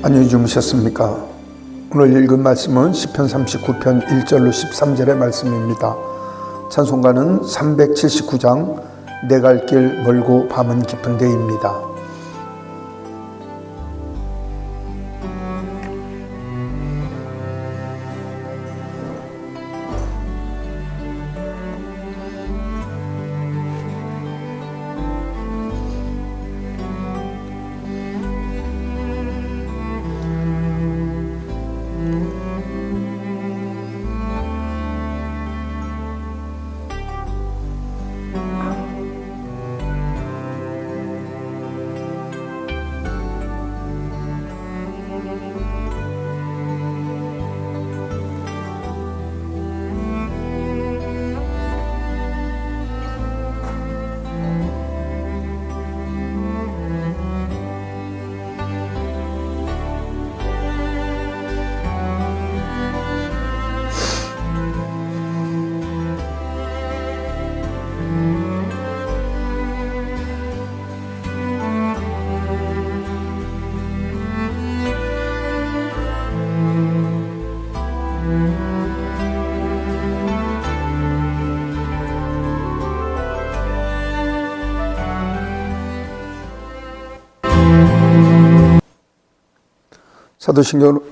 안녕히 주무셨습니까? 오늘 읽은 말씀은 시편 39편 1절로 13절의 말씀입니다. 찬송가는 379장 내 갈 길 멀고 밤은 깊은 데입니다. 사도신경으로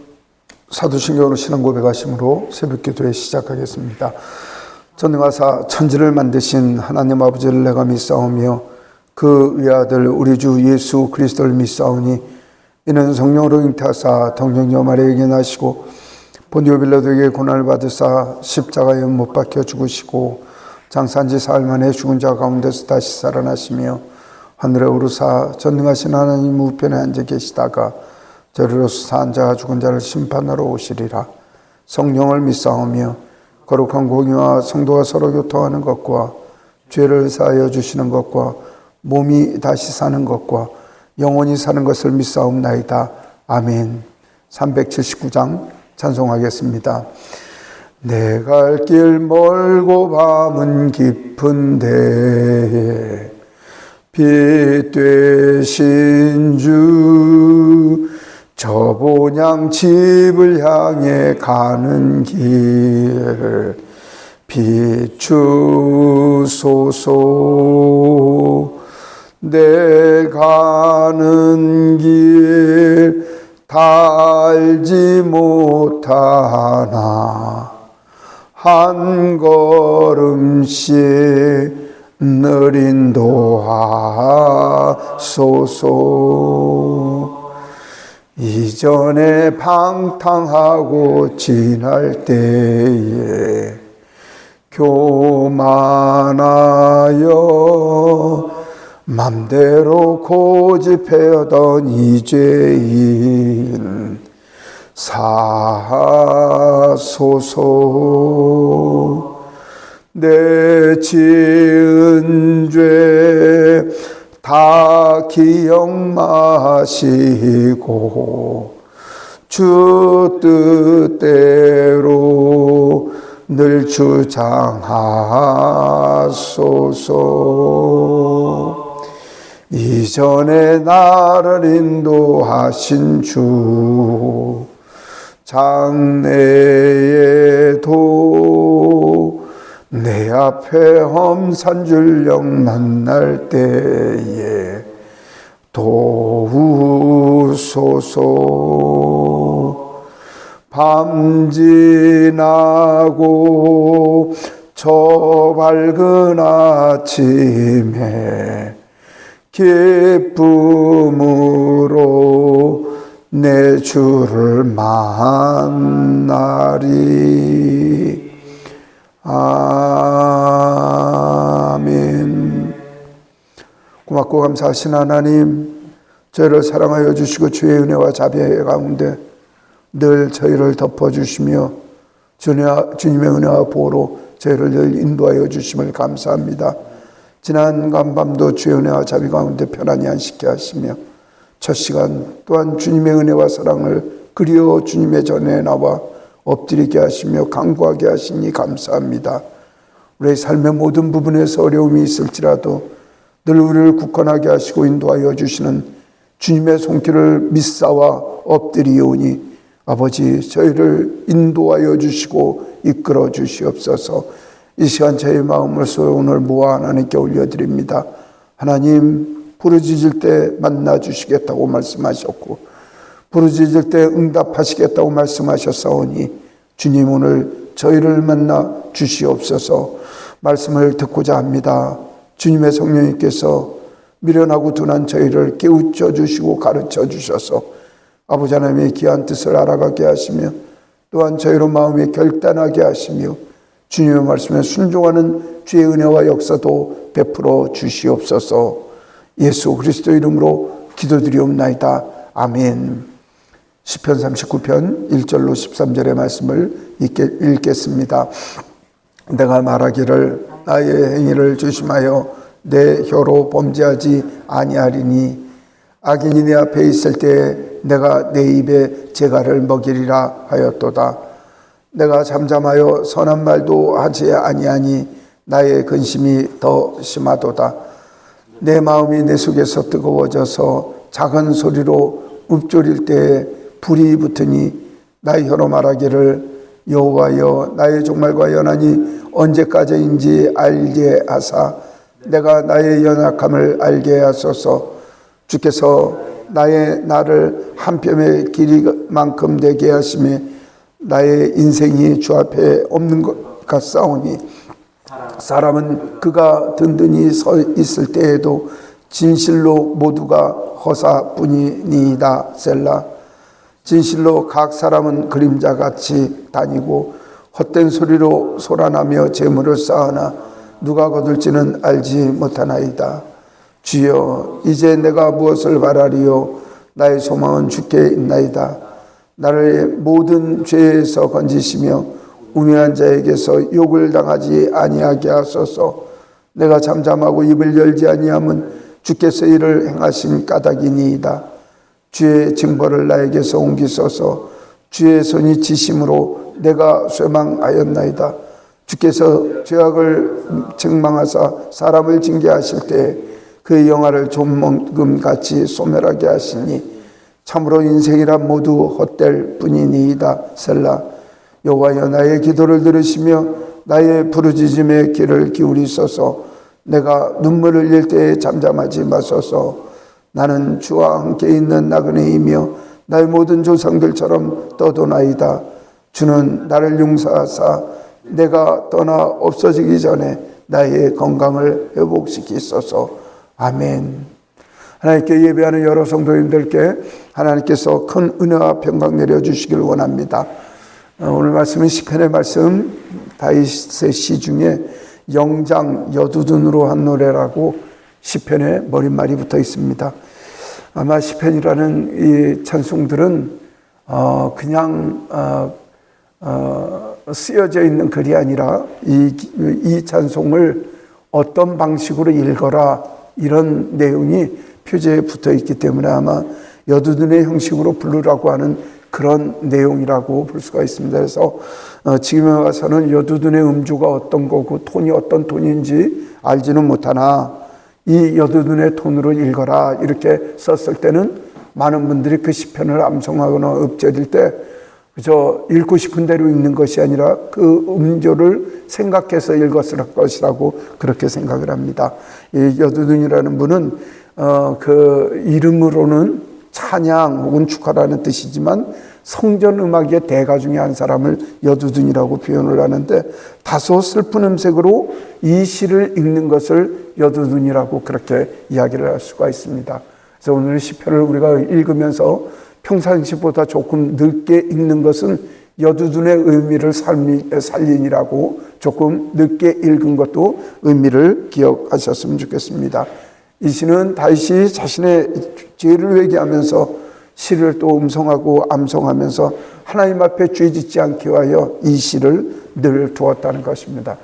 신앙 고백하심으로 새벽 기도회 시작하겠습니다. 전능하사 천지를 만드신 하나님 아버지를 내가 믿사오며 그 외아들 우리 주 예수 그리스도를 믿사오니 이는 성령으로 잉태하사 동정녀 마리아에게 나시고 본디오 빌라도에게 고난을 받으사 십자가에 못 박혀 죽으시고 장사한 지 사흘 만에 죽은 자 가운데서 다시 살아나시며 하늘에 오르사 전능하신 하나님 우편에 앉아 계시다가 저리로서 산 자와 죽은 자를 심판하러 오시리라. 성령을 믿사오며 거룩한 공의와 성도가 서로 교통하는 것과 죄를 사하여 주시는 것과 몸이 다시 사는 것과 영원히 사는 것을 믿사옵나이다. 아멘. 379장 찬송하겠습니다. 내 갈 길 멀고 밤은 깊은데 빛 되신 주 저 본향 집을 향해 가는 길 비추소서. 내 가는 길 다 알지 못하나 한 걸음씩 늘 인도하소서. 이전에 방탕하고 지날 때에 교만하여 맘대로 고집해오던 이 죄인 사하소서. 내 지은 죄 다 기억 마시고 주 뜻대로 늘 주장하소서. 이전에 나를 인도하신 주 장래에도 내 앞에 험산 줄령 만날 때에 도우소서. 밤 지나고 저 밝은 아침에 기쁨으로 내 주를 만나리. 아멘. 고맙고 감사하신 하나님, 저희를 사랑하여 주시고 주의 은혜와 자비의 가운데 늘 저희를 덮어주시며 주님의 은혜와 보호로 저희를 늘 인도하여 주심을 감사합니다. 지난 간밤도 주의 은혜와 자비 가운데 편안히 안식케 하시며 첫 시간 또한 주님의 은혜와 사랑을 그리워 주님의 전에 나와 엎드리게 하시며 간구하게 하시니 감사합니다. 우리의 삶의 모든 부분에서 어려움이 있을지라도 늘 우리를 굳건하게 하시고 인도하여 주시는 주님의 손길을 믿사와 엎드리오니 아버지 저희를 인도하여 주시고 이끌어 주시옵소서. 이 시간 저희 마음을 오늘 모아 하나님께 올려드립니다. 하나님 부르짖을 때 만나 주시겠다고 말씀하셨고 부르짖을 때 응답하시겠다고 말씀하셨사오니 주님 오늘 저희를 만나 주시옵소서. 말씀을 듣고자 합니다. 주님의 성령님께서 미련하고 둔한 저희를 깨우쳐 주시고 가르쳐 주셔서 아버지 하나님의 귀한 뜻을 알아가게 하시며 또한 저희로 마음이 결단하게 하시며 주님의 말씀에 순종하는 주의 은혜와 역사도 베풀어 주시옵소서. 예수 그리스도 이름으로 기도드리옵나이다. 아멘. 시편 39편 1절로 13절의 말씀을 읽겠습니다. 내가 말하기를 나의 행위를 조심하여 내 혀로 범죄하지 아니하리니 악인이 내 앞에 있을 때 내가 내 입에 재갈을 먹이리라 하였도다. 내가 잠잠하여 선한 말도 하지 아니하니 나의 근심이 더 심하도다. 내 마음이 내 속에서 뜨거워져서 작은 소리로 읊조릴 때에 불이 붙으니 나의 혀로 말하기를 여호와여 나의 종말과 연한이 언제까지인지 알게 하사 내가 나의 연약함을 알게 하소서. 주께서 나의 날을 한 뼘의 길이만큼 되게 하심에 나의 인생이 주 앞에 없는 것 같사오니 사람은 그가 든든히 서 있을 때에도 진실로 모두가 허사뿐이니이다. 셀라. 진실로 각 사람은 그림자같이 다니고 헛된 소리로 소란하며 재물을 쌓으나 누가 거둘지는 알지 못하나이다. 주여, 이제 내가 무엇을 바라리요? 나의 소망은 주께 있나이다. 나를 모든 죄에서 건지시며 우매한 자에게서 욕을 당하지 아니하게 하소서. 내가 잠잠하고 입을 열지 아니함은 주께서 이를 행하신 까닭이니이다. 주의 징벌을 나에게서 옮기소서. 주의 손이 지심으로 내가 쇠망하였나이다. 주께서 죄악을 책망하사 사람을 징계하실 때 그의 영화를 좀먹음같이 소멸하게 하시니 참으로 인생이란 모두 헛될 뿐이니이다. 셀라. 여호와여, 나의 기도를 들으시며 나의 부르짖음에 귀를 기울이소서. 내가 눈물을 흘릴 때에 잠잠하지 마소서. 나는 주와 함께 있는 나그네이며 나의 모든 조상들처럼 떠도나이다. 주는 나를 용서하사 내가 떠나 없어지기 전에 나의 건강을 회복시키소서. 아멘. 하나님께 예배하는 여러 성도님들께 하나님께서 큰 은혜와 평강 내려주시길 원합니다. 오늘 말씀은 시편의 말씀, 다윗의 시 중에 영장 여두둔으로 한 노래라고 시편의 머릿말이 붙어 있습니다. 아마 시편이라는 이 찬송들은 그냥 쓰여져 있는 글이 아니라 이 찬송을 어떤 방식으로 읽어라 이런 내용이 표제에 붙어 있기 때문에 아마 여두둔의 형식으로 부르라고 하는 그런 내용이라고 볼 수가 있습니다. 그래서 지금에 와서는 여두둔의 음주가 어떤 거고 톤이 어떤 톤인지 알지는 못하나 이 여두둔의 톤으로 읽어라 이렇게 썼을 때는 많은 분들이 그 시편을 암송하거나 읊조릴 때 그저 읽고 싶은 대로 읽는 것이 아니라 그 음조를 생각해서 읽었을 것이라고 그렇게 생각을 합니다. 이 여두둔이라는 분은 그 이름으로는 찬양 혹은 축하라는 뜻이지만 성전 음악의 대가 중에 한 사람을 여두둔이라고 표현을 하는데 다소 슬픈 음색으로 이 시를 읽는 것을 여두둔이라고 그렇게 이야기를 할 수가 있습니다. 그래서 오늘 시편을 우리가 읽으면서 평상시보다 조금 늦게 읽는 것은 여두둔의 의미를 살리니라고 조금 늦게 읽은 것도 의미를 기억하셨으면 좋겠습니다. 이 시는 다윗이 자신의 죄를 회개하면서 시를 또 음성하고 암송하면서 하나님 앞에 죄 짓지 않기 위하여 이 시를 늘 두었다는 것입니다.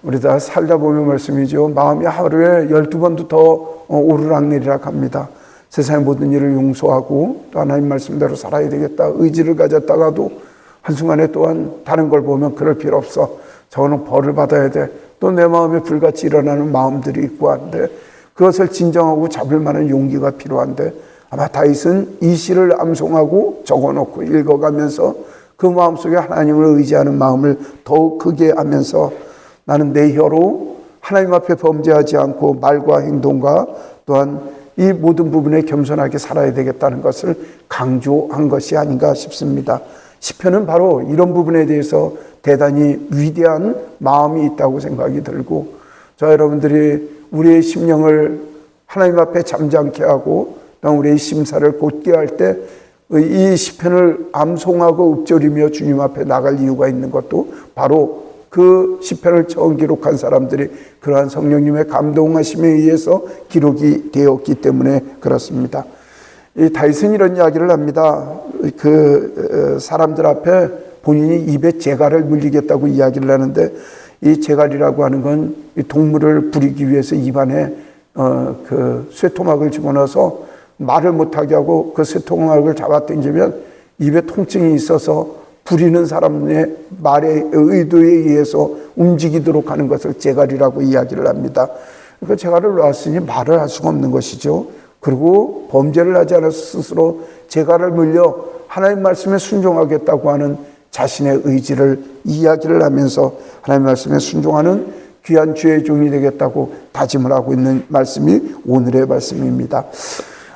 우리 다 살다 보면 말씀이죠. 마음이 하루에 12번도 더 오르락내리락 합니다. 세상의 모든 일을 용서하고 또 하나님 말씀대로 살아야 되겠다. 의지를 가졌다가도 한순간에 또한 다른 걸 보면 그럴 필요 없어. 저거는 벌을 받아야 돼. 또 내 마음에 불같이 일어나는 마음들이 있고 한데 그것을 진정하고 잡을 만한 용기가 필요한데 아마 다윗은 이 시를 암송하고 적어놓고 읽어가면서 그 마음속에 하나님을 의지하는 마음을 더욱 크게 하면서 나는 내 혀로 하나님 앞에 범죄하지 않고 말과 행동과 또한 이 모든 부분에 겸손하게 살아야 되겠다는 것을 강조한 것이 아닌가 싶습니다. 시편은 바로 이런 부분에 대해서 대단히 위대한 마음이 있다고 생각이 들고 저 여러분들이 우리의 심령을 하나님 앞에 잠잠케 하고 또 우리의 심사를 곧게 할 때 이 시편을 암송하고 읊조리며 주님 앞에 나갈 이유가 있는 것도 바로 그 시편을 처음 기록한 사람들이 그러한 성령님의 감동하심에 의해서 기록이 되었기 때문에 그렇습니다. 이 다윗은 이런 이야기를 합니다. 그 사람들 앞에 본인이 입에 재갈을 물리겠다고 이야기를 하는데 이 재갈이라고 하는 건 동물을 부리기 위해서 입안에 그 쇠토막을 집어넣어서 말을 못하게 하고 그 쇠토막을 잡아당기면 입에 통증이 있어서 부리는 사람의 말의 의도에 의해서 움직이도록 하는 것을 재갈이라고 이야기를 합니다. 그러니까 재갈을 놓았으니 말을 할 수가 없는 것이죠. 그리고 범죄를 하지 않아서 스스로 재갈을 물려 하나님 말씀에 순종하겠다고 하는 자신의 의지를 이야기를 하면서 하나님 말씀에 순종하는 귀한 주의 종이 되겠다고 다짐을 하고 있는 말씀이 오늘의 말씀입니다.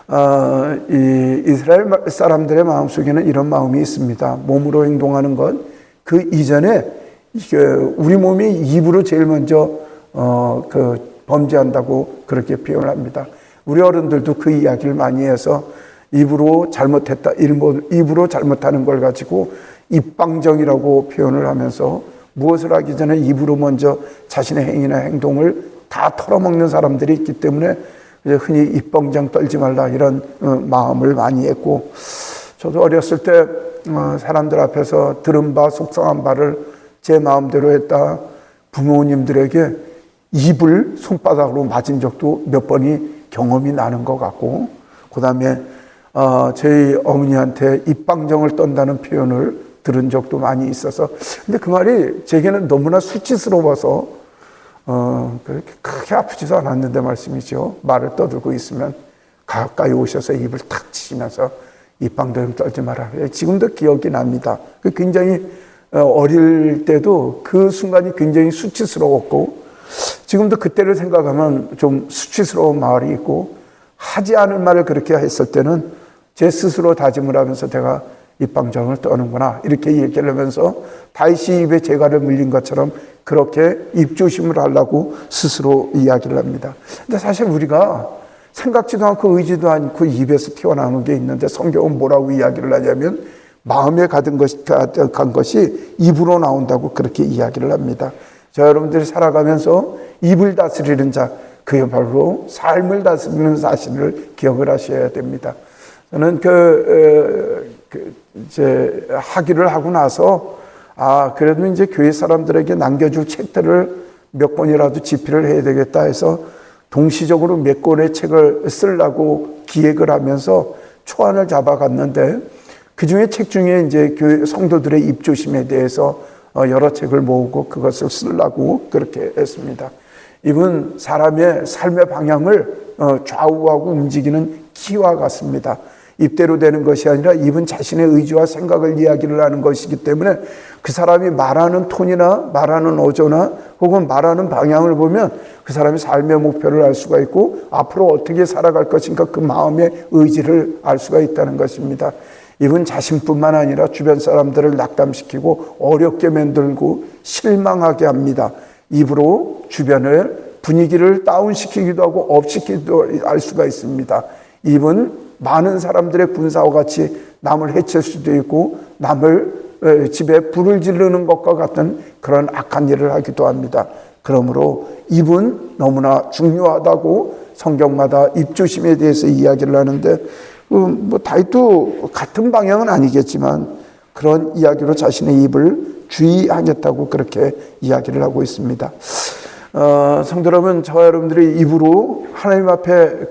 이 이스라엘 사람들의 마음속에는 이런 마음이 있습니다. 몸으로 행동하는 것, 그 이전에 우리 몸이 입으로 제일 먼저 범죄한다고 그렇게 표현을 합니다. 우리 어른들도 그 이야기를 많이 해서 입으로 잘못했다, 입으로 잘못하는 걸 가지고 입방정이라고 표현을 하면서 무엇을 하기 전에 입으로 먼저 자신의 행위나 행동을 다 털어먹는 사람들이 있기 때문에 흔히 입방정 떨지 말라 이런 마음을 많이 했고, 저도 어렸을 때 사람들 앞에서 들은 바 속상한 바를 제 마음대로 했다 부모님들에게 입을 손바닥으로 맞은 적도 몇 번이 경험이 나는 것 같고, 그 다음에 저희 어머니한테 입방정을 떤다는 표현을 들은 적도 많이 있어서, 근데 그 말이 제게는 너무나 수치스러워서 그렇게 크게 아프지도 않았는데 말씀이죠. 말을 떠들고 있으면 가까이 오셔서 입을 탁 치시면서 입방정 떨지 마라. 지금도 기억이 납니다. 굉장히 어릴 때도 그 순간이 굉장히 수치스러웠고, 지금도 그때를 생각하면 좀 수치스러운 마음이 있고, 하지 않을 말을 그렇게 했을 때는 제 스스로 다짐을 하면서 내가 입방정을 떠는구나 이렇게 얘기를 하면서 다윗이 입에 재갈을 물린 것처럼 그렇게 입조심을 하려고 스스로 이야기를 합니다. 근데 사실 우리가 생각지도 않고 의지도 않고 입에서 튀어나오는 게 있는데, 성경은 뭐라고 이야기를 하냐면 마음에 간 것이 입으로 나온다고 그렇게 이야기를 합니다. 자, 여러분들이 살아가면서 입을 다스리는 자, 그게 바로 삶을 다스리는 사실을 기억을 하셔야 됩니다. 저는 이제 학위를 하고 나서 그래도 이제 교회 사람들에게 남겨줄 책들을 몇 권이라도 집필을 해야 되겠다 해서 동시적으로 몇 권의 책을 쓰려고 기획을 하면서 초안을 잡아갔는데, 그 중에 책 중에 이제 교회 성도들의 입조심에 대해서 여러 책을 모으고 그것을 쓰려고 그렇게 했습니다. 입은 사람의 삶의 방향을 좌우하고 움직이는 키와 같습니다. 입대로 되는 것이 아니라 입은 자신의 의지와 생각을 이야기를 하는 것이기 때문에 그 사람이 말하는 톤이나 말하는 어조나 혹은 말하는 방향을 보면 그 사람이 삶의 목표를 알 수가 있고 앞으로 어떻게 살아갈 것인가 그 마음의 의지를 알 수가 있다는 것입니다. 입은 자신뿐만 아니라 주변 사람들을 낙담시키고 어렵게 만들고 실망하게 합니다. 입으로 주변을 분위기를 다운시키기도 하고 업시키기도 할 수가 있습니다. 입은 많은 사람들의 군사와 같이 남을 해칠 수도 있고 남을 집에 불을 지르는 것과 같은 그런 악한 일을 하기도 합니다. 그러므로 입은 너무나 중요하다고 성경마다 입조심에 대해서 이야기를 하는데, 다윗도 같은 방향은 아니겠지만 그런 이야기로 자신의 입을 주의하겠다고 그렇게 이야기를 하고 있습니다. 성도 여러분, 저와 여러분들이 입으로 하나님 앞에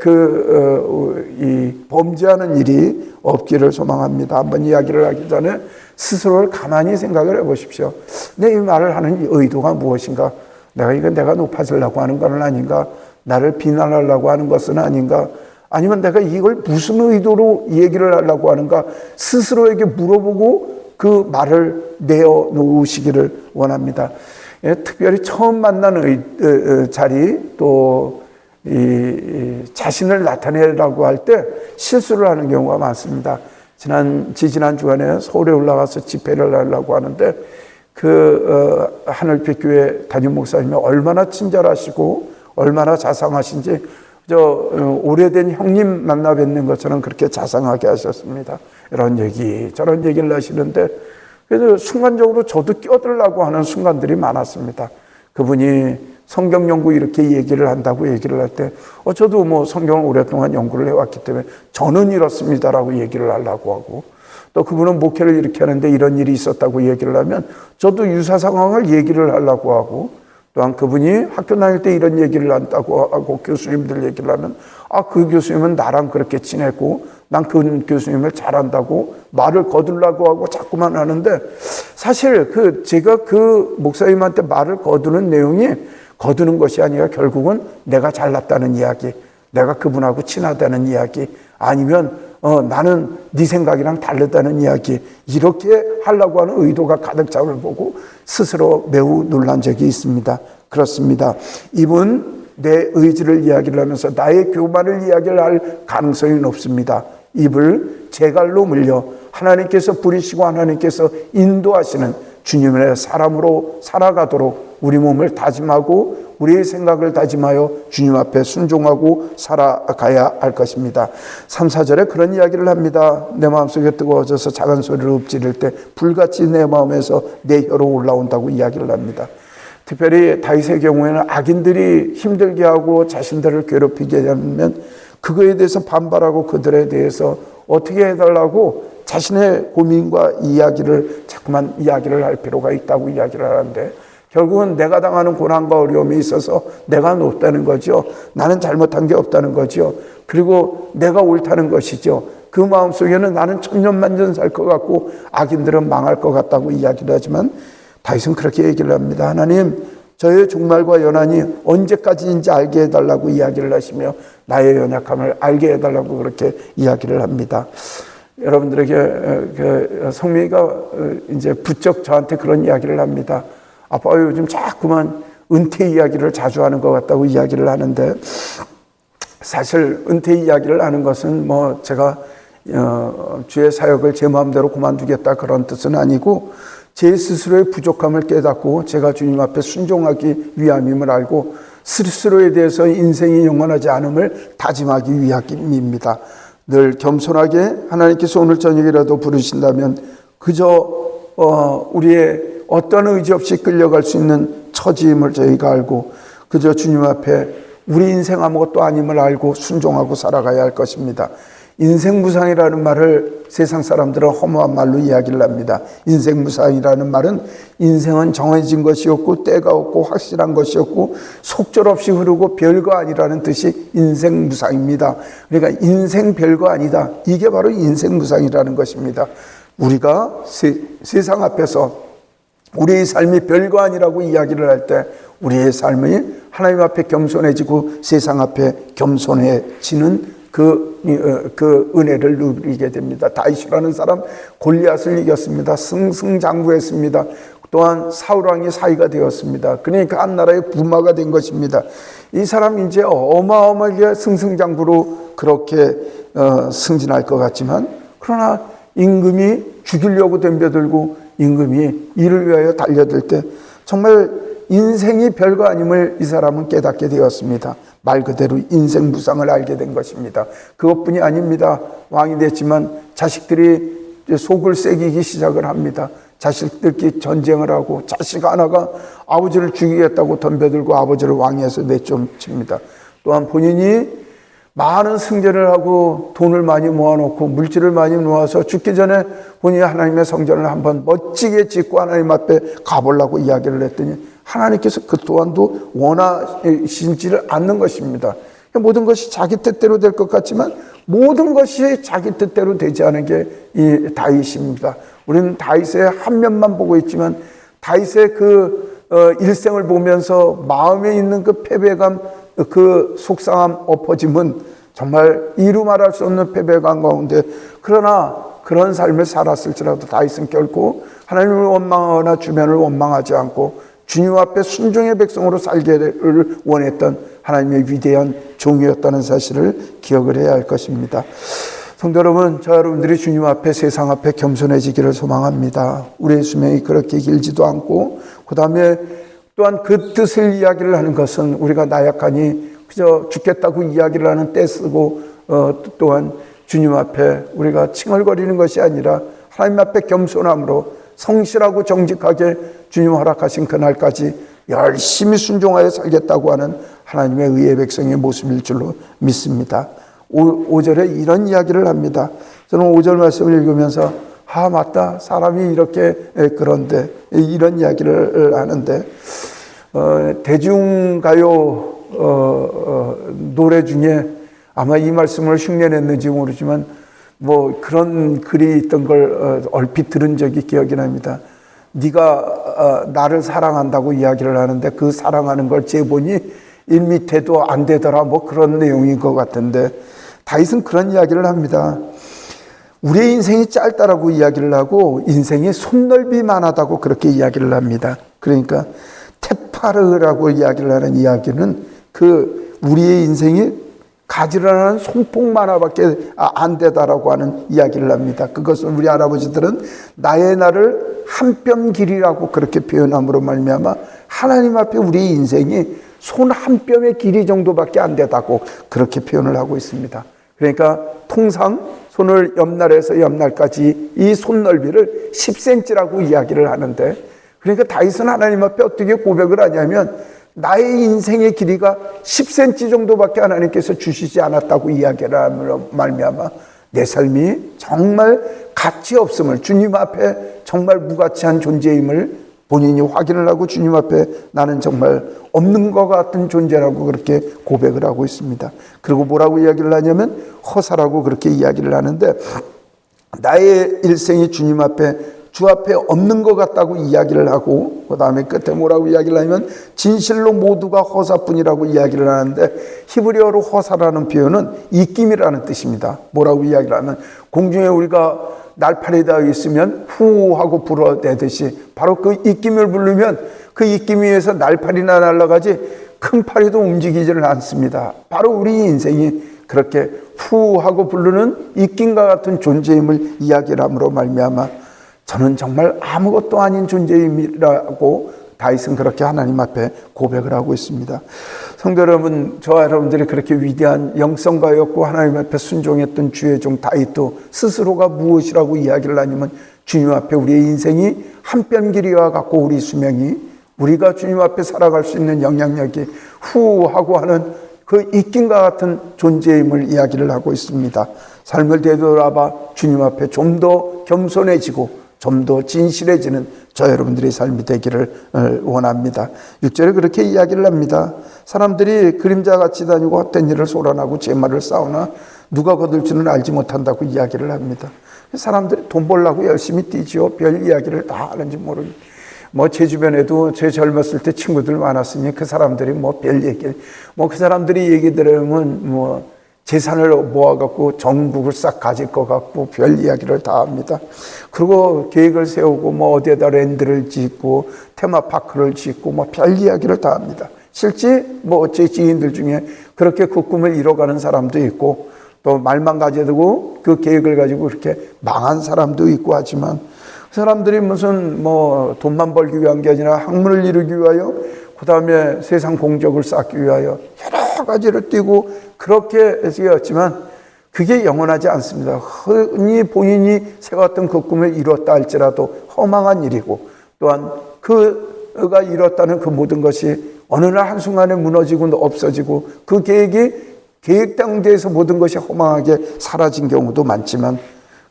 이 범죄하는 일이 없기를 소망합니다. 한번 이야기를 하기 전에 스스로를 가만히 생각을 해보십시오. 내 이 말을 하는 의도가 무엇인가? 내가 높아지려고 하는 건 아닌가? 나를 비난하려고 하는 것은 아닌가? 아니면 내가 이걸 무슨 의도로 얘기를 하려고 하는가? 스스로에게 물어보고 그 말을 내어놓으시기를 원합니다. 특별히 처음 만난 자리, 또 자신을 나타내라고 할 때 실수를 하는 경우가 많습니다. 지지난 주간에 서울에 올라가서 집회를 하려고 하는데 하늘빛 교회 담임 목사님이 얼마나 친절하시고 얼마나 자상하신지 오래된 형님 만나 뵙는 것처럼 그렇게 자상하게 하셨습니다. 이런 얘기 저런 얘기를 하시는데, 그래서 순간적으로 저도 껴들려고 하는 순간들이 많았습니다. 그분이 성경 연구 이렇게 얘기를 한다고 얘기를 할 때 저도 성경을 오랫동안 연구를 해왔기 때문에 저는 이렇습니다라고 얘기를 하려고 하고, 또 그분은 목회를 이렇게 하는데 이런 일이 있었다고 얘기를 하면 저도 유사 상황을 얘기를 하려고 하고, 또한 그분이 학교 다닐 때 이런 얘기를 한다고 하고 교수님들 얘기를 하면 그 교수님은 나랑 그렇게 친했고 난 그 교수님을 잘한다고 말을 거두려고 하고 자꾸만 하는데, 사실 제가 그 목사님한테 말을 거두는 내용이 거두는 것이 아니라 결국은 내가 잘났다는 이야기, 내가 그분하고 친하다는 이야기, 아니면 나는 네 생각이랑 다르다는 이야기, 이렇게 하려고 하는 의도가 가득 참을 보고 스스로 매우 놀란 적이 있습니다. 그렇습니다. 입은 내 의지를 이야기를 하면서 나의 교만을 이야기를 할 가능성이 높습니다. 입을 제갈로 물려 하나님께서 부리시고 하나님께서 인도하시는 주님의 사람으로 살아가도록 우리 몸을 다짐하고 우리의 생각을 다짐하여 주님 앞에 순종하고 살아가야 할 것입니다. 3, 4절에 그런 이야기를 합니다. 내 마음속에 뜨거워져서 작은 소리를 읊지를 때 불같이 내 마음에서 내 혀로 올라온다고 이야기를 합니다. 특별히 다윗의 경우에는 악인들이 힘들게 하고 자신들을 괴롭히게 하면 그거에 대해서 반발하고 그들에 대해서 어떻게 해달라고 자신의 고민과 이야기를 자꾸만 이야기를 할 필요가 있다고 이야기를 하는데 결국은 내가 당하는 고난과 어려움이 있어서 내가 높다는 거죠. 나는 잘못한 게 없다는 거죠. 그리고 내가 옳다는 것이죠. 그 마음속에는 나는 천년만년 살 것 같고 악인들은 망할 것 같다고 이야기를 하지만 다윗은 그렇게 얘기를 합니다. 하나님, 저의 종말과 연한이 언제까지인지 알게 해달라고 이야기를 하시며 나의 연약함을 알게 해달라고 그렇게 이야기를 합니다. 여러분들에게 성민이가 이제 부쩍 저한테 그런 이야기를 합니다. 아빠가 요즘 자꾸만 은퇴 이야기를 자주 하는 것 같다고 이야기를 하는데 사실 은퇴 이야기를 하는 것은 뭐 제가 주의 사역을 제 마음대로 그만두겠다 그런 뜻은 아니고 제 스스로의 부족함을 깨닫고 제가 주님 앞에 순종하기 위함임을 알고 스스로에 대해서 인생이 영원하지 않음을 다짐하기 위함입니다. 늘 겸손하게 하나님께서 오늘 저녁이라도 부르신다면 그저 우리의 어떤 의지 없이 끌려갈 수 있는 처지임을 저희가 알고 그저 주님 앞에 우리 인생 아무것도 아님을 알고 순종하고 살아가야 할 것입니다. 인생 무상이라는 말을 세상 사람들은 허무한 말로 이야기를 합니다. 인생 무상이라는 말은 인생은 정해진 것이었고 때가 없고 확실한 것이었고 속절없이 흐르고 별거 아니라는 뜻이 인생 무상입니다. 그러니까 인생 별거 아니다. 이게 바로 인생 무상이라는 것입니다. 우리가 세상 앞에서 우리의 삶이 별거 아니라고 이야기를 할 때 우리의 삶이 하나님 앞에 겸손해지고 세상 앞에 겸손해지는 그 은혜를 누리게 됩니다. 다윗이라는 사람 골리앗을 이겼습니다. 승승장구했습니다. 또한 사울왕이 사위가 되었습니다. 그러니까 한 나라의 부마가 된 것입니다. 이 사람이 이제 어마어마하게 승승장구로 그렇게 승진할 것 같지만 그러나 임금이 죽이려고 덤벼들고 임금이 이를 위하여 달려들 때 정말 인생이 별거 아님을 이 사람은 깨닫게 되었습니다. 말 그대로 인생 무상을 알게 된 것입니다. 그것뿐이 아닙니다. 왕이 됐지만 자식들이 속을 새기기 시작을 합니다. 자식들끼리 전쟁을 하고 자식 하나가 아버지를 죽이겠다고 덤벼들고 아버지를 왕위에서 내쫓습니다. 또한 본인이 많은 승전을 하고 돈을 많이 모아놓고 물질을 많이 모아서 죽기 전에 본인이 하나님의 성전을 한번 멋지게 짓고 하나님 앞에 가보려고 이야기를 했더니 하나님께서 그 또한도 원하시지를 않는 것입니다. 모든 것이 자기 뜻대로 될 것 같지만 모든 것이 자기 뜻대로 되지 않은 게 이 다윗입니다. 우리는 다윗의 한 면만 보고 있지만 다윗의 그 일생을 보면서 마음에 있는 그 패배감, 그 속상함, 엎어짐은 정말 이루 말할 수 없는 패배감 가운데 그러나 그런 삶을 살았을지라도 다윗은 결코 하나님을 원망하거나 주변을 원망하지 않고 주님 앞에 순종의 백성으로 살기를 원했던 하나님의 위대한 종이었다는 사실을 기억을 해야 할 것입니다. 성도 여러분, 저 여러분들이 주님 앞에 세상 앞에 겸손해지기를 소망합니다. 우리의 수명이 그렇게 길지도 않고 그 다음에 또한 그 뜻을 이야기를 하는 것은 우리가 나약하니 그저 죽겠다고 이야기를 하는 떼쓰고 또한 주님 앞에 우리가 칭얼거리는 것이 아니라 하나님 앞에 겸손함으로 성실하고 정직하게 주님 허락하신 그날까지 열심히 순종하여 살겠다고 하는 하나님의 의의 백성의 모습일 줄로 믿습니다. 5절에 이런 이야기를 합니다. 저는 5절 말씀을 읽으면서 맞다. 사람이 이렇게 그런데 이런 이야기를 하는데 대중가요 노래 중에 아마 이 말씀을 흉내냈는지 모르지만 뭐 그런 글이 있던 걸 얼핏 들은 적이 기억이 납니다. 네가 나를 사랑한다고 이야기를 하는데 그 사랑하는 걸 재보니 1미터도 안 되더라 뭐 그런 내용인 것 같은데 다윗은 그런 이야기를 합니다. 우리의 인생이 짧다라고 이야기를 하고 인생이 손넓이만하다고 그렇게 이야기를 합니다. 그러니까 테파르라고 이야기를 하는 이야기는 우리의 인생이 가지런한 손톱만 하나밖에 안 되다라고 하는 이야기를 합니다. 그것을 우리 할아버지들은 나의 날을 한 뼘 길이라고 그렇게 표현함으로 말미암아 하나님 앞에 우리 인생이 손 한 뼘의 길이 정도밖에 안 되다고 그렇게 표현을 하고 있습니다. 그러니까 통상 손을 옆날에서 옆날까지 이 손 넓이를 10cm라고 이야기를 하는데, 그러니까 다윗은 하나님 앞에 어떻게 고백을 하냐면 나의 인생의 길이가 10cm 정도밖에 하나님께서 주시지 않았다고 이야기를 하므로 말미암아 내 삶이 정말 가치 없음을, 주님 앞에 정말 무가치한 존재임을 본인이 확인을 하고 주님 앞에 나는 정말 없는 것 같은 존재라고 그렇게 고백을 하고 있습니다. 그리고 뭐라고 이야기를 하냐면 허사라고 그렇게 이야기를 하는데, 나의 일생이 주님 앞에, 주 앞에 없는 것 같다고 이야기를 하고, 그 다음에 끝에 뭐라고 이야기를 하냐면 진실로 모두가 허사뿐이라고 이야기를 하는데, 히브리어로 허사라는 표현은 입김이라는 뜻입니다. 뭐라고 이야기를 하면 공중에 우리가 날파리 닿아 있으면 후 하고 불어대듯이 바로 그 입김을 부르면 그 입김 위에서 날파리나 날아가지 큰 파리도 움직이지를 않습니다. 바로 우리 인생이 그렇게 후 하고 부르는 입김과 같은 존재임을 이야기를 함으로 말미암아 저는 정말 아무것도 아닌 존재임이라고 다윗은 그렇게 하나님 앞에 고백을 하고 있습니다. 성도 여러분, 저와 여러분들이 그렇게 위대한 영성가였고 하나님 앞에 순종했던 주의 종 다윗도 스스로가 무엇이라고 이야기를 하냐면 주님 앞에 우리의 인생이 한 뼘 길이와 같고 우리 수명이, 우리가 주님 앞에 살아갈 수 있는 영향력이 후하고 하는 그 입김과 같은 존재임을 이야기를 하고 있습니다. 삶을 되돌아봐 주님 앞에 좀 더 겸손해지고 좀 더 진실해지는 저 여러분들의 삶이 되기를 원합니다. 6절에 그렇게 이야기를 합니다. 사람들이 그림자같이 다니고 헛된 일을 쏘란하고 제 말을 싸우나 누가 거둘 줄은 알지 못한다고 이야기를 합니다. 사람들이 돈 벌려고 열심히 뛰지요. 별 이야기를 다 하는지 모르고. 제 주변에도 제 젊었을 때 친구들 많았으니 그 사람들이 별 얘기, 그 사람들이 얘기 들으면 재산을 모아갖고 전국을 싹 가질 것 같고 별 이야기를 다 합니다. 그리고 계획을 세우고 어디에다 랜드를 짓고 테마파크를 짓고 별 이야기를 다 합니다. 실제 제 지인들 중에 그렇게 그 꿈을 이뤄가는 사람도 있고 또 말만 가지고 그 계획을 가지고 그렇게 망한 사람도 있고 하지만, 그 사람들이 무슨 돈만 벌기 위한 게 아니라 학문을 이루기 위하여, 그 다음에 세상 공적을 쌓기 위하여 여러 가지를 뛰고 그렇게 뛰었지만 그게 영원하지 않습니다. 흔히 본인이 세웠던 그 꿈을 이뤘다 할지라도 허망한 일이고, 또한 그가 이뤘다는 그 모든 것이 어느 날 한순간에 무너지고 없어지고 그 계획된 데에서 모든 것이 허망하게 사라진 경우도 많지만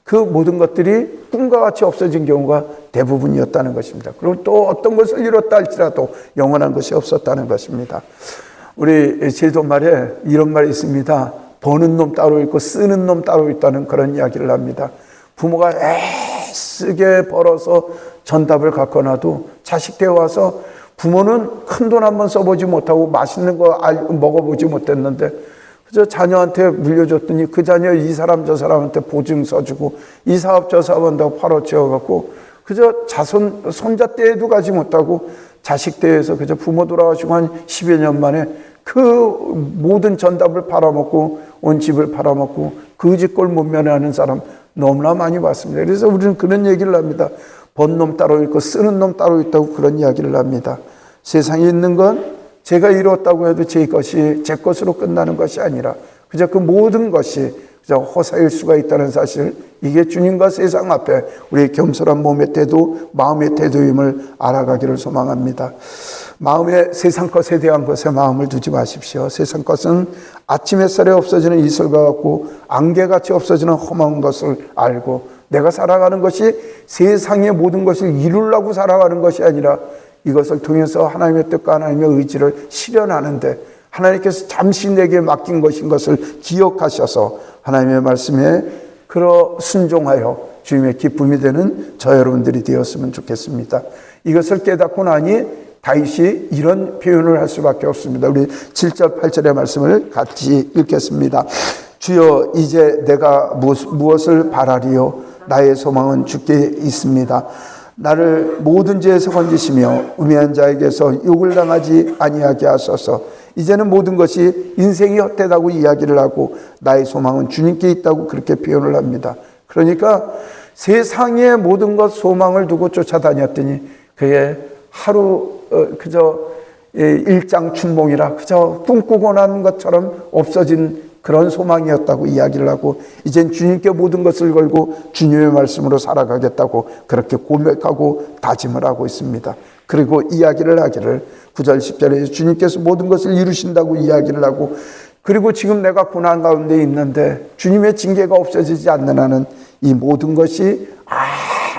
그 모든 것들이 꿈과 같이 없어진 경우가 대부분이었다는 것입니다. 그리고 또 어떤 것을 이뤘다 할지라도 영원한 것이 없었다는 것입니다. 우리 제도말에 이런 말이 있습니다. 버는 놈 따로 있고 쓰는 놈 따로 있다는 그런 이야기를 합니다. 부모가 애쓰게 벌어서 전답을 갖고 놔도 자식 때 와서 부모는 큰 돈 한번 써보지 못하고 맛있는 거 먹어보지 못했는데 그저 자녀한테 물려줬더니 그 자녀 이 사람 저 사람한테 보증 써주고 이 사업 저 사업 한다고 팔아치워갖고 그저 손자 때에도 가지 못하고 자식 때에서 그저 부모 돌아가시고 한 10여 년 만에 그 모든 전답을 팔아먹고 온 집을 팔아먹고 그 집 꼴 못 면하는 사람 너무나 많이 봤습니다. 그래서 우리는 그런 얘기를 합니다. 번 놈 따로 있고 쓰는 놈 따로 있다고 그런 이야기를 합니다. 세상에 있는 건 제가 이뤘다고 해도 제 것으로 끝나는 것이 아니라 그저 그 모든 것이 그저 허사일 수가 있다는 사실, 이게 주님과 세상 앞에 우리의 겸손한 몸의 태도, 마음의 태도임을 알아가기를 소망합니다. 마음의 세상 것에 대한 것에 마음을 두지 마십시오. 세상 것은 아침 햇살에 없어지는 이슬과 같고 안개같이 없어지는 험한 것을 알고, 내가 살아가는 것이 세상의 모든 것을 이루려고 살아가는 것이 아니라 이것을 통해서 하나님의 뜻과 하나님의 의지를 실현하는데 하나님께서 잠시 내게 맡긴 것인 것을 기억하셔서 하나님의 말씀에 순종하여 주님의 기쁨이 되는 저 여러분들이 되었으면 좋겠습니다. 이것을 깨닫고 나니 다윗이 이런 표현을 할 수밖에 없습니다. 우리 7절 8절의 말씀을 같이 읽겠습니다. 주여, 이제 내가 무엇을 바라리요? 나의 소망은 주께 있습니다. 나를 모든 죄에서 건지시며 우매한 자에게서 욕을 당하지 아니하게 하소서. 이제는 모든 것이 인생이 헛되다고 이야기를 하고 나의 소망은 주님께 있다고 그렇게 표현을 합니다. 그러니까 세상의 모든 것 소망을 두고 쫓아다녔더니 그게 하루 그저 일장춘몽이라 그저 꿈꾸고 난 것처럼 없어진 그런 소망이었다고 이야기를 하고 이젠 주님께 모든 것을 걸고 주님의 말씀으로 살아가겠다고 그렇게 고백하고 다짐을 하고 있습니다. 그리고 이야기를 하기를 9절 10절에 주님께서 모든 것을 이루신다고 이야기를 하고 그리고 지금 내가 고난 가운데 있는데 주님의 징계가 없어지지 않는 한은 이 모든 것이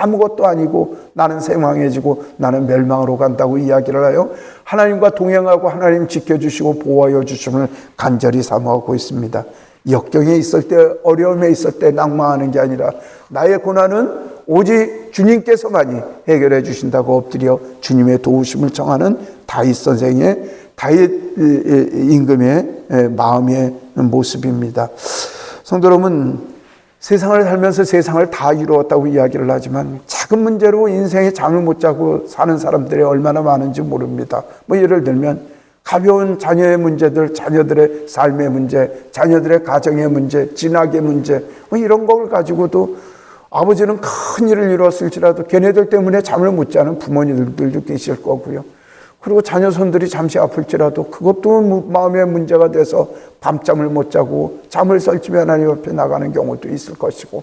아무것도 아니고 나는 생황해지고 나는 멸망으로 간다고 이야기를 하여 하나님과 동행하고 하나님 지켜주시고 보호하여 주심을 간절히 사모하고 있습니다. 역경에 있을 때 어려움에 있을 때 낭망하는 게 아니라 나의 고난은 오직 주님께서만이 해결해 주신다고 엎드려 주님의 도우심을 청하는 다윗 선생의 다윗 임금의 마음의 모습입니다. 성도 여러분, 세상을 살면서 세상을 다 이루었다고 이야기를 하지만 작은 문제로 인생에 잠을 못 자고 사는 사람들이 얼마나 많은지 모릅니다. 예를 들면 가벼운 자녀의 문제들, 자녀들의 삶의 문제, 자녀들의 가정의 문제, 진학의 문제 이런 걸 가지고도 아버지는 큰 일을 이뤘을지라도 걔네들 때문에 잠을 못 자는 부모님들도 계실 거고요. 그리고 자녀손들이 잠시 아플지라도 그것도 마음의 문제가 돼서 밤잠을 못 자고 잠을 설치며 하나님 앞에 나가는 경우도 있을 것이고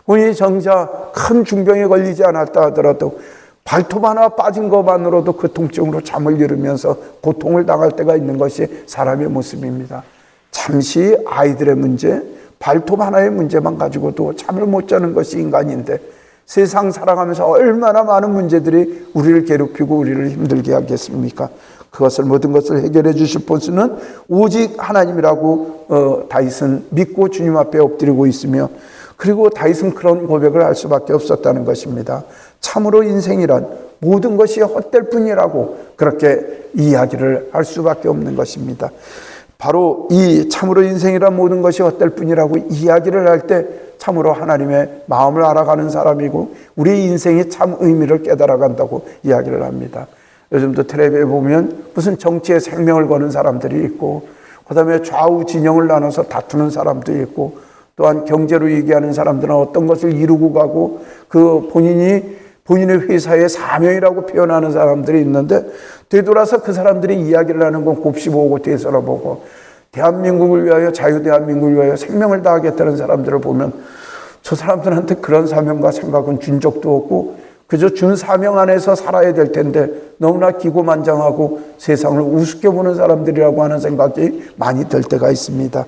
본인이 정작 큰 중병에 걸리지 않았다 하더라도 발톱 하나 빠진 것만으로도 그 통증으로 잠을 이루면서 고통을 당할 때가 있는 것이 사람의 모습입니다. 잠시 아이들의 문제, 발톱 하나의 문제만 가지고도 잠을 못 자는 것이 인간인데 세상 살아가면서 얼마나 많은 문제들이 우리를 괴롭히고 우리를 힘들게 하겠습니까? 그것을 모든 것을 해결해 주실 분은 오직 하나님이라고 다윗은 믿고 주님 앞에 엎드리고 있으며 그리고 다윗은 그런 고백을 할 수밖에 없었다는 것입니다. 참으로 인생이란 모든 것이 헛될 뿐이라고 그렇게 이야기를 할 수밖에 없는 것입니다. 바로 이 참으로 인생이란 모든 것이 헛될 뿐이라고 이야기를 할 때 참으로 하나님의 마음을 알아가는 사람이고 우리 인생의 참 의미를 깨달아간다고 이야기를 합니다. 요즘도 텔레비에 보면 무슨 정치에 생명을 거는 사람들이 있고 그 다음에 좌우 진영을 나눠서 다투는 사람도 있고 또한 경제로 얘기하는 사람들은 어떤 것을 이루고 가고 그 본인의 회사의 사명이라고 표현하는 사람들이 있는데 되돌아서 그 사람들이 이야기를 하는 건 곱씹어보고 되돌아보고 대한민국을 위하여 자유대한민국을 위하여 생명을 다하겠다는 사람들을 보면 저 사람들한테 그런 사명과 생각은 준 적도 없고 그저 준 사명 안에서 살아야 될 텐데 너무나 기고만장하고 세상을 우습게 보는 사람들이라고 하는 생각이 많이 들 때가 있습니다.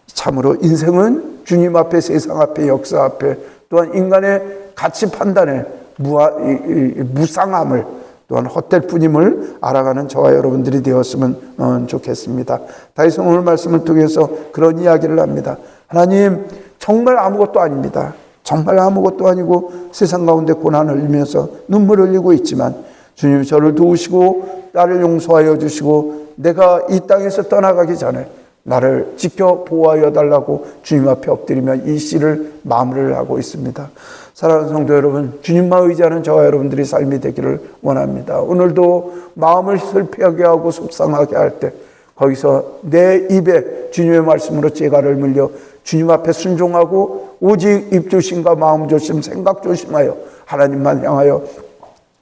참으로 인생은 주님 앞에 세상 앞에 역사 앞에 또한 인간의 가치 판단에 무상함을 또한 헛될 뿐임을 알아가는 저와 여러분들이 되었으면 좋겠습니다. 다윗은 오늘 말씀을 통해서 그런 이야기를 합니다. 하나님 정말 아무것도 아닙니다. 정말 아무것도 아니고 세상 가운데 고난을 흘리면서 눈물을 흘리고 있지만 주님 저를 도우시고 나를 용서하여 주시고 내가 이 땅에서 떠나가기 전에 나를 지켜 보호하여 달라고 주님 앞에 엎드리며 이 시를 마무리를 하고 있습니다. 사랑하는 성도 여러분, 주님만 의지하는 저와 여러분들이 삶이 되기를 원합니다. 오늘도 마음을 슬퍼하게 하고 속상하게 할 때 거기서 내 입에 주님의 말씀으로 재갈을 물려 주님 앞에 순종하고 오직 입조심과 마음조심, 생각조심하여 하나님만 향하여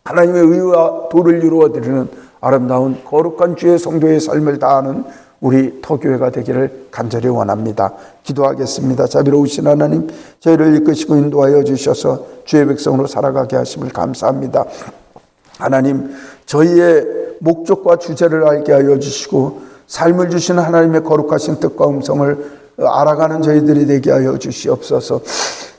하나님의 의와 도를 이루어드리는 아름다운 거룩한 주의 성도의 삶을 다하는 우리 터교회가 되기를 간절히 원합니다. 기도하겠습니다. 자비로우신 하나님, 저희를 이끄시고 인도하여 주셔서 주의 백성으로 살아가게 하심을 감사합니다. 하나님, 저희의 목적과 주제를 알게 하여 주시고 삶을 주시는 하나님의 거룩하신 뜻과 음성을 알아가는 저희들이 되게 하여 주시옵소서.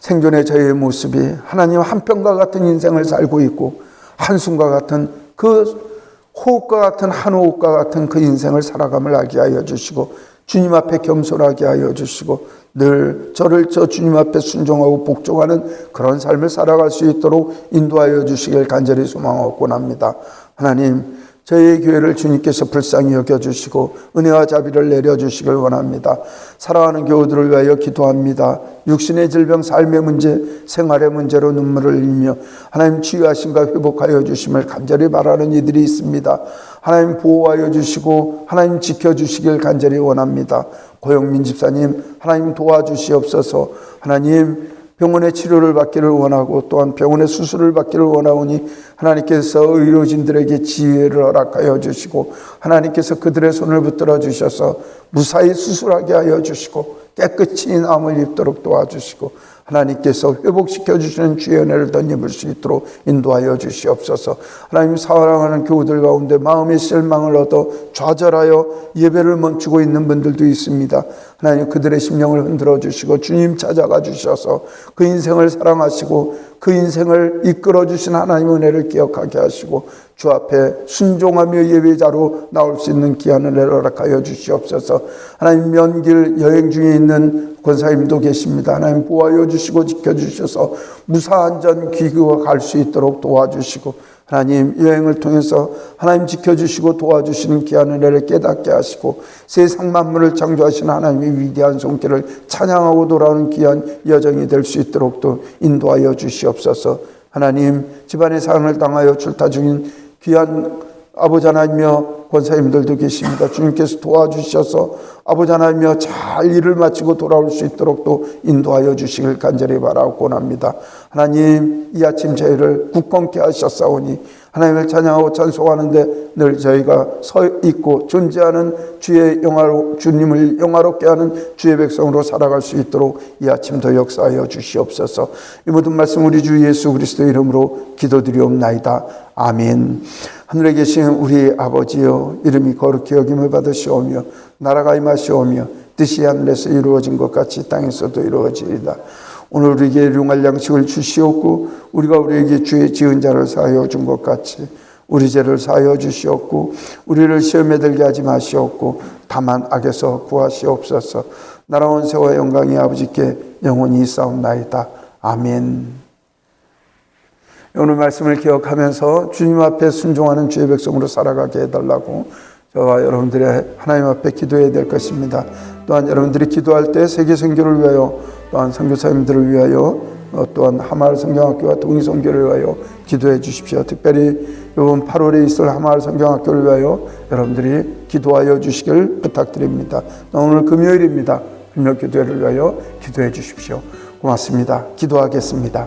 생존의 저희의 모습이 하나님 한편과 같은 인생을 살고 있고 한숨과 같은 그 호흡과 같은 한 호흡과 같은 그 인생을 살아감을 알게 하여 주시고 주님 앞에 겸손하게 하여 주시고 늘 저를 주님 앞에 순종하고 복종하는 그런 삶을 살아갈 수 있도록 인도하여 주시길 간절히 소망하고 합니다. 하나님, 저희 교회를 주님께서 불쌍히 여겨주시고 은혜와 자비를 내려주시길 원합니다. 사랑하는 교우들을 위하여 기도합니다. 육신의 질병, 삶의 문제, 생활의 문제로 눈물을 흘리며 하나님 치유하심과 회복하여 주심을 간절히 바라는 이들이 있습니다. 하나님 보호하여 주시고 하나님 지켜주시길 간절히 원합니다. 고영민 집사님 하나님 도와주시옵소서. 하나님 병원의 치료를 받기를 원하고 또한 병원의 수술을 받기를 원하오니 하나님께서 의료진들에게 지혜를 허락하여 주시고 하나님께서 그들의 손을 붙들어 주셔서 무사히 수술하게 하여 주시고 깨끗이 남을 입도록 도와주시고 하나님께서 회복시켜 주시는 주의 은혜를 덧입을 수 있도록 인도하여 주시옵소서. 하나님 사랑하는 교우들 가운데 마음의 실망을 얻어 좌절하여 예배를 멈추고 있는 분들도 있습니다. 하나님 그들의 심령을 흔들어 주시고 주님 찾아가 주셔서 그 인생을 사랑하시고 그 인생을 이끌어 주신 하나님의 은혜를 기억하게 하시고 주 앞에 순종하며 예배자로 나올 수 있는 귀한 은혜를 허락하여 주시옵소서. 하나님 면길 여행 중에 있는 권사님도 계십니다. 하나님 보호하여 주시고 지켜주셔서 무사안전 귀국과 갈 수 있도록 도와주시고 하나님 여행을 통해서 하나님 지켜주시고 도와주시는 귀한 은혜를 깨닫게 하시고 세상 만물을 창조하신 하나님의 위대한 손길을 찬양하고 돌아오는 귀한 여정이 될 수 있도록 또 인도하여 주시옵소서. 하나님 집안의 사랑을 당하여 출타 중인 귀한 아버지 하나님이여 권사님들도 계십니다. 주님께서 도와주셔서 아버지 하나님이여 잘 일을 마치고 돌아올 수 있도록 또 인도하여 주시길 간절히 바라고 원합니다. 하나님 이 아침 저희를 굳건케 하셨사오니 하나님을 찬양하고 찬송하는데 늘 저희가 서 있고 존재하는 주님을 영화롭게 하는 주의 백성으로 살아갈 수 있도록 이 아침도 역사하여 주시옵소서. 이 모든 말씀 우리 주 예수 그리스도의 이름으로 기도드리옵나이다. 아멘. 하늘에 계신 우리 아버지여 이름이 거룩히 여김을 받으시오며 나라가 임하시오며 뜻이 하늘에서 이루어진 것 같이 땅에서도 이루어지리다. 오늘 우리에게 일용할 양식을 주시옵고 우리가 우리에게 죄 지은 자를 사하여 준 것 같이 우리 죄를 사하여 주시옵고 우리를 시험에 들게 하지 마시옵고 다만 악에서 구하시옵소서. 나라 원세와 영광이 아버지께 영원히 있사옵나이다. 아멘. 오늘 말씀을 기억하면서 주님 앞에 순종하는 주의 백성으로 살아가게 해달라고 저와 여러분들의 하나님 앞에 기도해야 될 것입니다. 또한 여러분들이 기도할 때 세계 선교를 위하여 또한 선교사님들을 위하여 또한 하마을 성경학교와 동의 선교를 위하여 기도해 주십시오. 특별히 이번 8월에 있을 하마을 성경학교를 위하여 여러분들이 기도하여 주시길 부탁드립니다. 오늘 금요일입니다. 금요 기도회를 위하여 기도해 주십시오. 고맙습니다. 기도하겠습니다.